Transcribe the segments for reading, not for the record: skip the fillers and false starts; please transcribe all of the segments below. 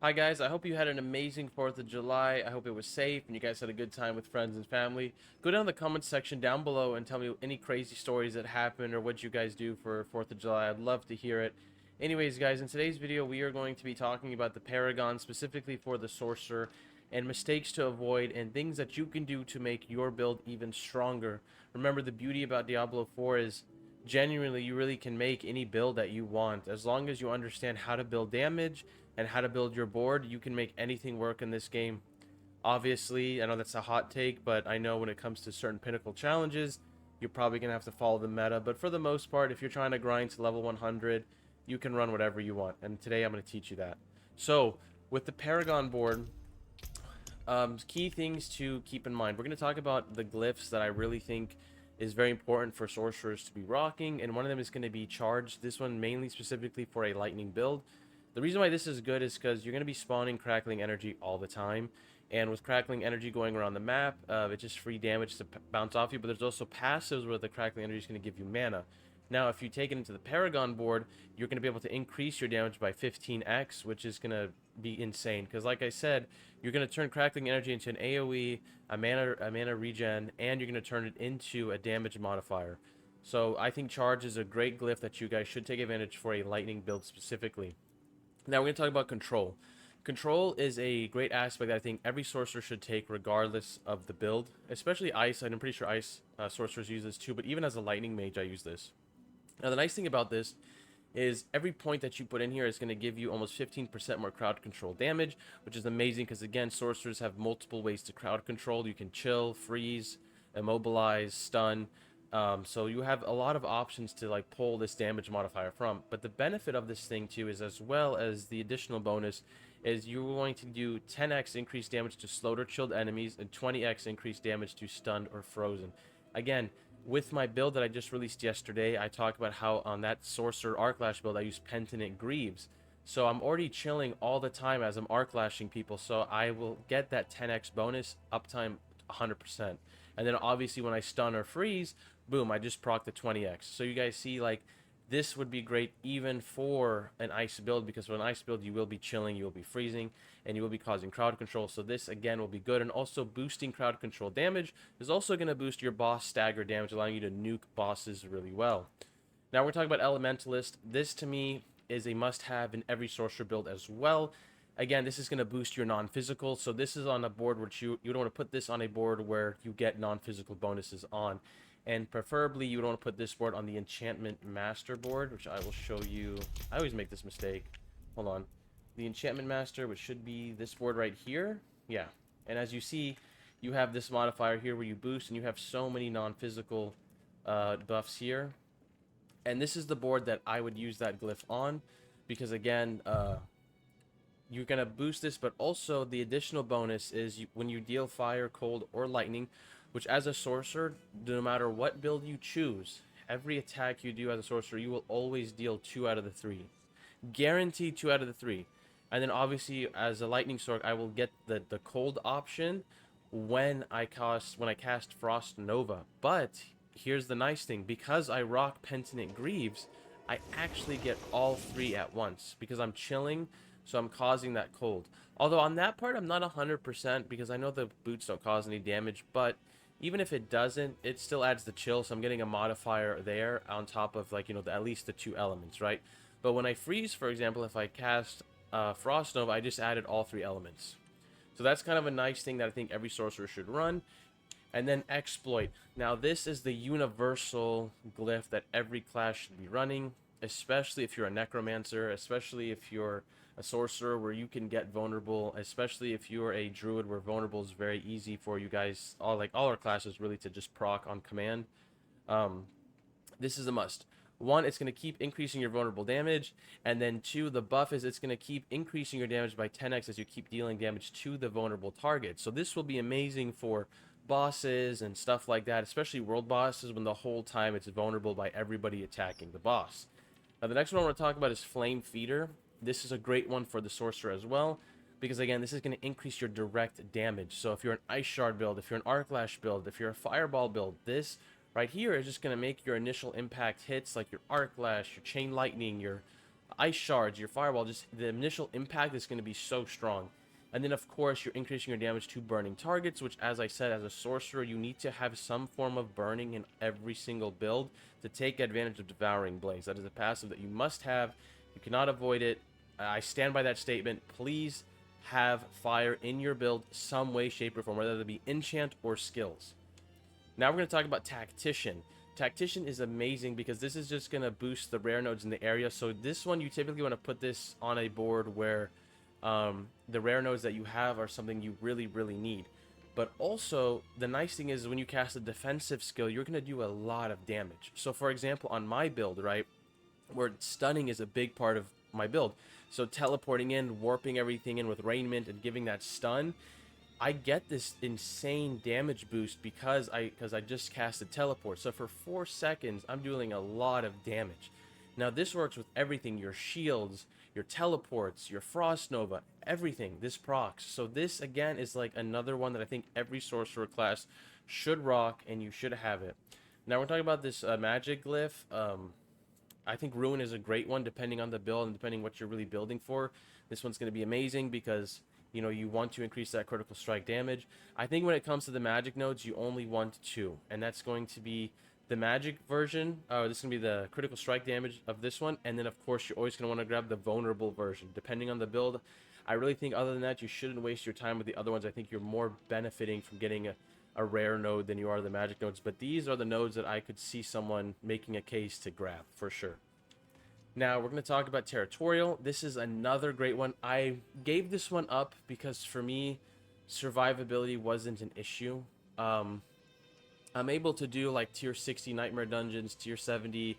Hi guys, I hope you had an amazing 4th of July. I hope it was safe and you guys had a good time with friends and family. Go down in the comments section down below and tell me any crazy stories that happened or what you guys do for 4th of July. I'd love to hear it. Anyways, guys, in today's video we are going to be talking about the Paragon, specifically for the Sorcerer, and mistakes to avoid and things that you can do to make your build even stronger. Remember, the beauty about Diablo 4 is genuinely you really can make any build that you want. As long as you understand how to build damage and how to build your board, you can make anything work in this game. Obviously, I know that's a hot take, but I know when it comes to certain pinnacle challenges, you're probably going to have to follow the meta. But for the most part, if you're trying to grind to level 100, you can run whatever you want. And today I'm going to teach you that. So, with the Paragon board, key things to keep in mind. We're going to talk about the glyphs that I really think is very important for sorcerers to be rocking, and one of them is going to be charged. This one mainly specifically for a lightning build. The reason why this is good is because you're going to be spawning crackling energy all the time, and with crackling energy going around the map, it's just free damage to bounce off you. But there's also passives where the crackling energy is going to give you mana. Now, if you take it into the Paragon board, you're going to be able to increase your damage by 15x, which is going to be insane. Because, like I said, you're going to turn crackling energy into an AoE, a mana regen, and you're going to turn it into a damage modifier. So I think charge is a great glyph that you guys should take advantage for a lightning build specifically. Now we're going to talk about control. Control is a great aspect that I think every sorcerer should take regardless of the build, especially ice. I'm pretty sure ice sorcerers use this too, but even as a lightning mage I use this. Now the nice thing about this is every point that you put in here is going to give you almost 15% more crowd control damage, which is amazing because, again, sorcerers have multiple ways to crowd control. You can chill, freeze, immobilize, stun. So you have a lot of options to like pull this damage modifier from. But the benefit of this thing too is, as well as the additional bonus, is you're going to do 10x increased damage to slowed or chilled enemies and 20x increased damage to stunned or frozen. Again, with my build that I just released yesterday, I talked about how on that Sorcerer Arc Lash build I use Penitent Greaves. So I'm already chilling all the time as I'm arc lashing people, so I will get that 10x bonus uptime 100%. And then obviously when I stun or freeze, boom, I just proc the 20x. So you guys see, like, this would be great even for an ice build, because for an ice build you will be chilling, you will be freezing, and you will be causing crowd control. So this again will be good, and also boosting crowd control damage is also going to boost your boss stagger damage, allowing you to nuke bosses really well. Now we're talking about Elementalist. This to me is a must-have in every sorcerer build as well. Again, this is going to boost your non-physical, so this is on a board which you don't want to put this on a board where you get non-physical bonuses on. And preferably you don't want to put this board on the Enchantment Master board, which I will show you. I always make this mistake. Hold on. The Enchantment Master, which should be this board right here. Yeah. And as you see, you have this modifier here where you boost, and you have so many non-physical buffs here. And this is the board that I would use that glyph on, because again, you're going to boost this, but also the additional bonus is when you deal fire, cold, or lightning, which as a sorcerer, no matter what build you choose, every attack you do as a sorcerer, you will always deal 2 out of the 3. Guaranteed 2 out of the 3. And then obviously as a lightning sword, I will get the cold option when I cast Frost Nova. But here's the nice thing, because I rock Penitent Greaves, I actually get all 3 at once because I'm chilling, so I'm causing that cold. Although on that part I'm not 100% because I know the boots don't cause any damage, but even if it doesn't, it still adds the chill, so I'm getting a modifier there on top of, like, at least the 2 elements, right? But when I freeze, for example, if I cast Frost Nova, I just added all 3 elements. So that's kind of a nice thing that I think every sorcerer should run. And then Exploit. Now this is the universal glyph that every class should be running, especially if you're a necromancer, especially if you're a sorcerer where you can get vulnerable, especially if you're a druid where vulnerable is very easy for you guys, all our classes really, to just proc on command. This is a must. 1, it's going to keep increasing your vulnerable damage, and then 2, the buff is it's going to keep increasing your damage by 10x as you keep dealing damage to the vulnerable target. So this will be amazing for bosses and stuff like that, especially world bosses, when the whole time it's vulnerable by everybody attacking the boss. Now the next one I want to talk about is Flame Feeder. This is a great one for the sorcerer as well, because again, this is going to increase your direct damage. So if you're an Ice Shard build, if you're an Arc Lash build, if you're a Fireball build, this right here is just going to make your initial impact hits, like your Arc Lash, your Chain Lightning, your Ice shards, your fireball, just the initial impact is going to be so strong. And then, of course, you're increasing your damage to burning targets, which, as I said, as a sorcerer, you need to have some form of burning in every single build to take advantage of Devouring Blaze. That is a passive that you must have. You cannot avoid it. I stand by that statement. Please have fire in your build some way, shape, or form, whether it be enchant or skills. Now we're going to talk about Tactician. Tactician is amazing because this is just going to boost the rare nodes in the area. So this one, you typically want to put this on a board where the rare nodes that you have are something you really, really need. But also, the nice thing is when you cast a defensive skill, you're going to do a lot of damage. So for example, on my build, right, where stunning is a big part of my build. So teleporting in, warping everything in with raiment and giving that stun, I get this insane damage boost because I just casted teleport. So for 4 seconds, I'm dealing a lot of damage. Now this works with everything, your shields, your teleports, your frost nova, everything. This procs. So this again is like another one that I think every sorcerer class should rock, and you should have it. Now we're talking about this magic glyph. I think Ruin is a great one depending on the build and depending what you're really building for. This one's going to be amazing because you know you want to increase that critical strike damage. I think when it comes to the magic nodes, you only want 2, and that's going to be the magic version. This is going to be the critical strike damage of this one, and then of course you're always going to want to grab the vulnerable version depending on the build. I really think other than that, you shouldn't waste your time with the other ones. I think you're more benefiting from getting a rare node than you are the magic nodes, but these are the nodes that I could see someone making a case to grab for sure. Now we're going to talk about Territorial. This is another great one. I gave this one up because for me, survivability wasn't an issue. I'm able to do like tier 60 nightmare dungeons, tier 70,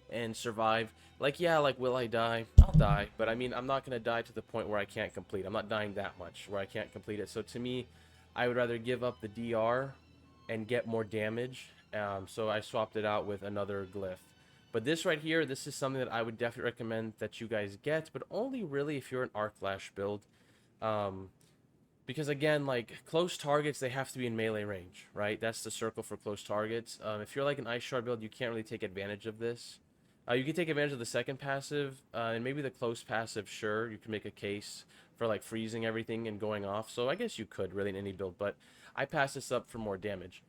and survive. Like, yeah, like, will I die? I'll die, but I mean, I'm not going to die to the point where I can't complete. I'm not dying that much where I can't complete it. So to me, I would rather give up the DR and get more damage. So I swapped it out with another glyph. But this right here, this is something that I would definitely recommend that you guys get, but only really if you're an Arclash build. Because again, like, close targets, they have to be in melee range, right? That's the circle for close targets. If you're like an Ice Shard build, you can't really take advantage of this. You can take advantage of the second passive, and maybe the close passive, sure. You can make a case for like freezing everything and going off. So I guess you could really in any build, but I pass this up for more damage.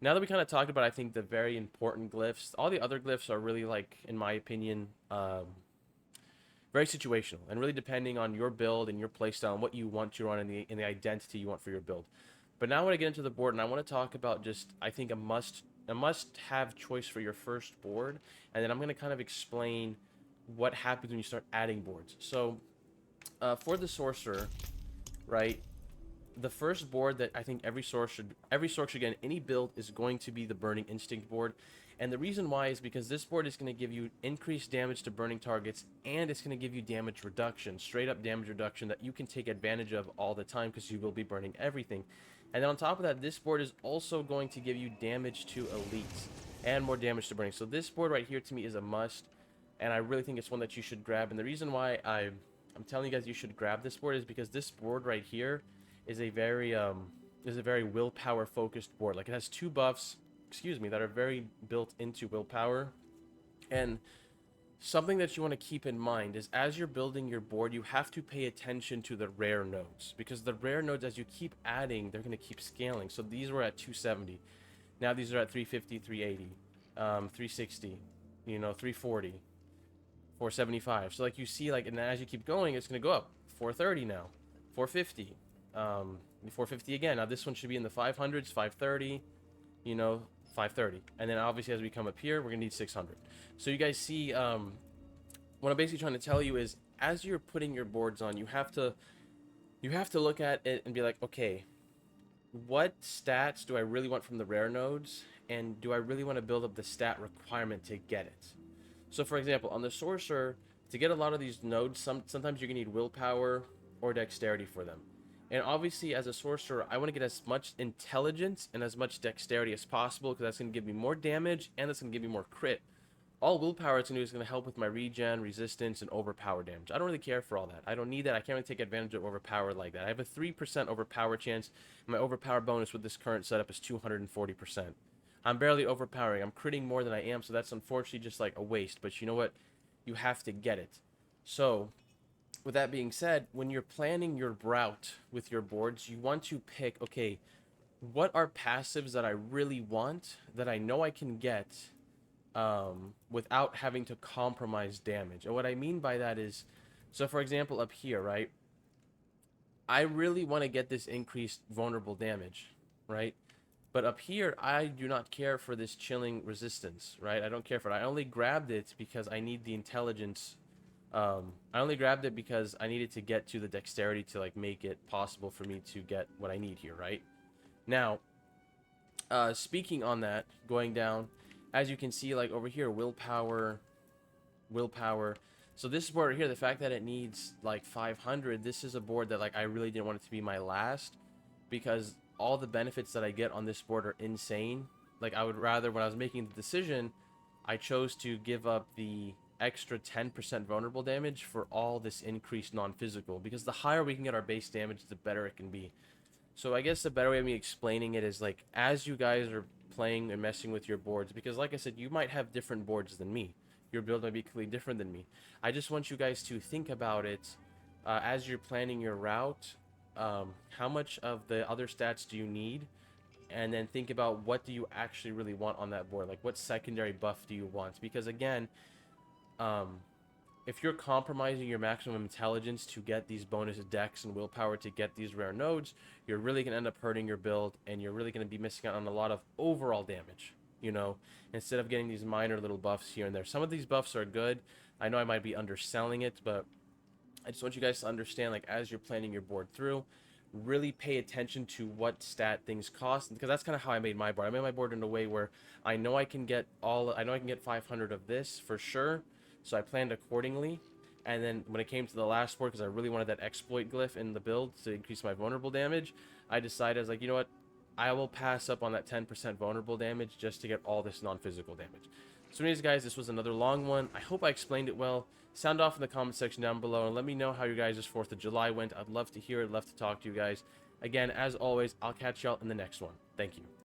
Now that we kind of talked about, I think, the very important glyphs, all the other glyphs are really, like, in my opinion, very situational and really depending on your build and your playstyle and what you want to run and the identity you want for your build. But now I want to get into the board, and I want to talk about just, I think, a must-have choice for your first board, and then I'm going to kind of explain what happens when you start adding boards. So, for the Sorcerer, right, the first board that I think every sorcerer should get in any build is going to be the Burning Instinct board. And the reason why is because this board is going to give you increased damage to burning targets, and it's going to give you damage reduction, straight up damage reduction that you can take advantage of all the time because you will be burning everything. And then on top of that, this board is also going to give you damage to elites and more damage to burning. So this board right here to me is a must, and I really think it's one that you should grab. And the reason why I'm telling you guys you should grab this board is because this board right here is a very willpower focused board. Like, it has 2 buffs, that are very built into willpower. And something that you want to keep in mind is as you're building your board, you have to pay attention to the rare nodes, because the rare nodes, as you keep adding, they're going to keep scaling. So these were at 270. Now these are at 350, 380, 360, 340, 475. So like you see, like, and as you keep going, it's going to go up. 430 now, 450, 450 again. Now this one should be in the 500s, 530, 530, and then obviously as we come up here, we're gonna need 600. So you guys see, what I'm basically trying to tell you is, as you're putting your boards on, you have to look at it and be like, okay, what stats do I really want from the rare nodes, and do I really want to build up the stat requirement to get it? So for example, on the Sorcerer, to get a lot of these nodes, sometimes you're gonna need willpower or dexterity for them. And obviously, as a sorcerer, I want to get as much intelligence and as much dexterity as possible, because that's going to give me more damage and that's going to give me more crit. All willpower it's going to do is going to help with my regen, resistance, and overpower damage. I don't really care for all that. I don't need that. I can't really take advantage of overpower like that. I have a 3% overpower chance. My overpower bonus with this current setup is 240%. I'm barely overpowering. I'm critting more than I am, so that's unfortunately just like a waste. But you know what? You have to get it. So with that being said, when you're planning your route with your boards, you want to pick, okay, what are passives that I really want that I know I can get without having to compromise damage. And what I mean by that is, so for example, up here, right? I really want to get this increased vulnerable damage, right? But up here, I do not care for this chilling resistance, right? I don't care for it. I only grabbed it because I need the intelligence. I only grabbed it because I needed to get to the dexterity to like make it possible for me to get what I need here, right? Now, speaking on that, going down, as you can see, like over here, willpower. So this board right here, the fact that it needs like 500, this is a board that like I really didn't want it to be my last, because all the benefits that I get on this board are insane. Like I would rather, when I was making the decision, I chose to give up the extra 10% vulnerable damage for all this increased non-physical, because the higher we can get our base damage, the better it can be. So I guess the better way of me explaining it is like, as you guys are playing and messing with your boards, because like I said, you might have different boards than me. Your build might be completely different than me. I just want you guys to think about it as you're planning your route. How much of the other stats do you need? And then think about, what do you actually really want on that board? Like, what secondary buff do you want? Because again, um, if you're compromising your maximum intelligence to get these bonus dex and willpower to get these rare nodes, you're really going to end up hurting your build, and you're really going to be missing out on a lot of overall damage, you know, instead of getting these minor little buffs here and there. Some of these buffs are good. I know I might be underselling it, but I just want you guys to understand, like, as you're planning your board through, really pay attention to what stat things cost, because that's kind of how I made my board. I made my board in a way where I know I can get 500 of this for sure, so I planned accordingly. And then when it came to the last board, because I really wanted that exploit glyph in the build to increase my vulnerable damage, I decided, I was like, you know what, I will pass up on that 10% vulnerable damage just to get all this non-physical damage. So anyways, guys, this was another long one. I hope I explained it well. Sound off in the comment section down below and let me know how your guys' 4th of July went. I'd love to hear it, love to talk to you guys. Again, as always, I'll catch y'all in the next one. Thank you.